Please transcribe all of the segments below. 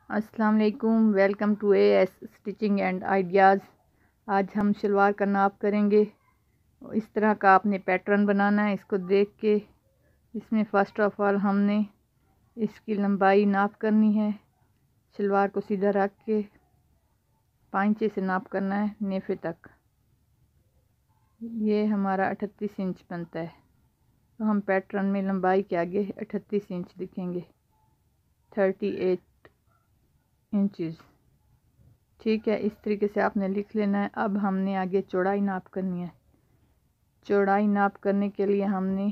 अस्सलाम वालेकुम, welcome to AS stitching and ideas. आज हम शलवार का नाप करेंगे। इस तरह का आपने पैटर्न बनाना है। इसको देख के इसमें फ़र्स्ट ऑफ ऑल हमने इसकी लंबाई नाप करनी है। शलवार को सीधा रख के 5 इंच से नाप करना है नेफे तक। ये हमारा 38 इंच बनता है, तो हम पैटर्न में लंबाई के आगे 38 इंच लिखेंगे, 38 इंचज़। ठीक है, इस तरीके से आपने लिख लेना है। अब हमने आगे चौड़ाई नाप करनी है। चौड़ाई नाप करने के लिए हमने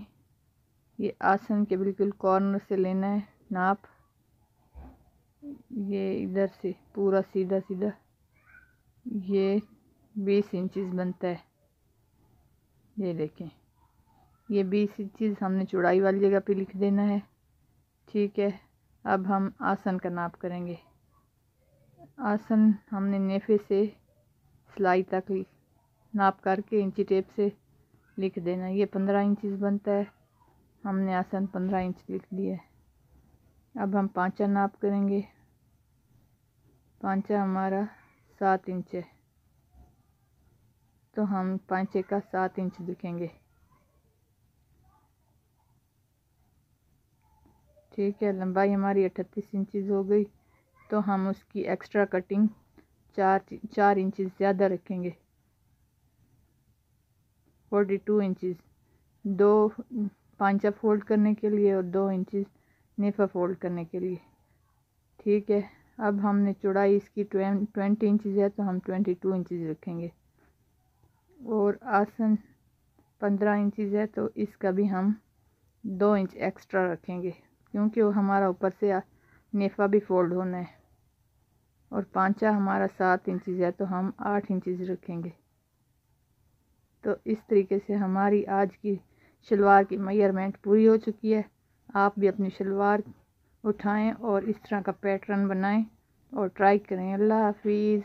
ये आसन के बिल्कुल कॉर्नर से लेना है नाप। ये इधर से पूरा सीधा सीधा ये 20 इंचज़ बनता है। ये देखें, ये 20 इंचज़ हमने चौड़ाई वाली जगह पे लिख देना है। ठीक है, अब हम आसन का नाप करेंगे। आसन हमने नेफे से सिलाई तक नाप करके इंची टेप से लिख देना। ये 15 इंचज़ बनता है, हमने आसन 15 इंच लिख दिया है। अब हम पांचा नाप करेंगे। पांचा हमारा 7 इंच है, तो हम पांचे का 7 इंच लिखेंगे। ठीक है, लंबाई हमारी 38 इंचज़ हो गई, तो हम उसकी एक्स्ट्रा कटिंग 4 इंचज़ ज़्यादा रखेंगे, 42 इंचज़। 2 पांचा फोल्ड करने के लिए और 2 इंचज़ नेफा फोल्ड करने के लिए। ठीक है, अब हमने चौड़ाई इसकी 20 इंचज़ है, तो हम 22 इंचज़ रखेंगे। और आसन 15 इंचज़ है, तो इसका भी हम 2 इंच एक्स्ट्रा रखेंगे, क्योंकि वो हमारा ऊपर से नेफा भी फोल्ड होना है। और पांचा हमारा 7 इंचज़ है, तो हम 8 इंचज़ रखेंगे। तो इस तरीके से हमारी आज की शलवार की मेजरमेंट पूरी हो चुकी है। आप भी अपनी शलवार उठाएं और इस तरह का पैटर्न बनाएं और ट्राई करें। अल्लाह हाफिज़।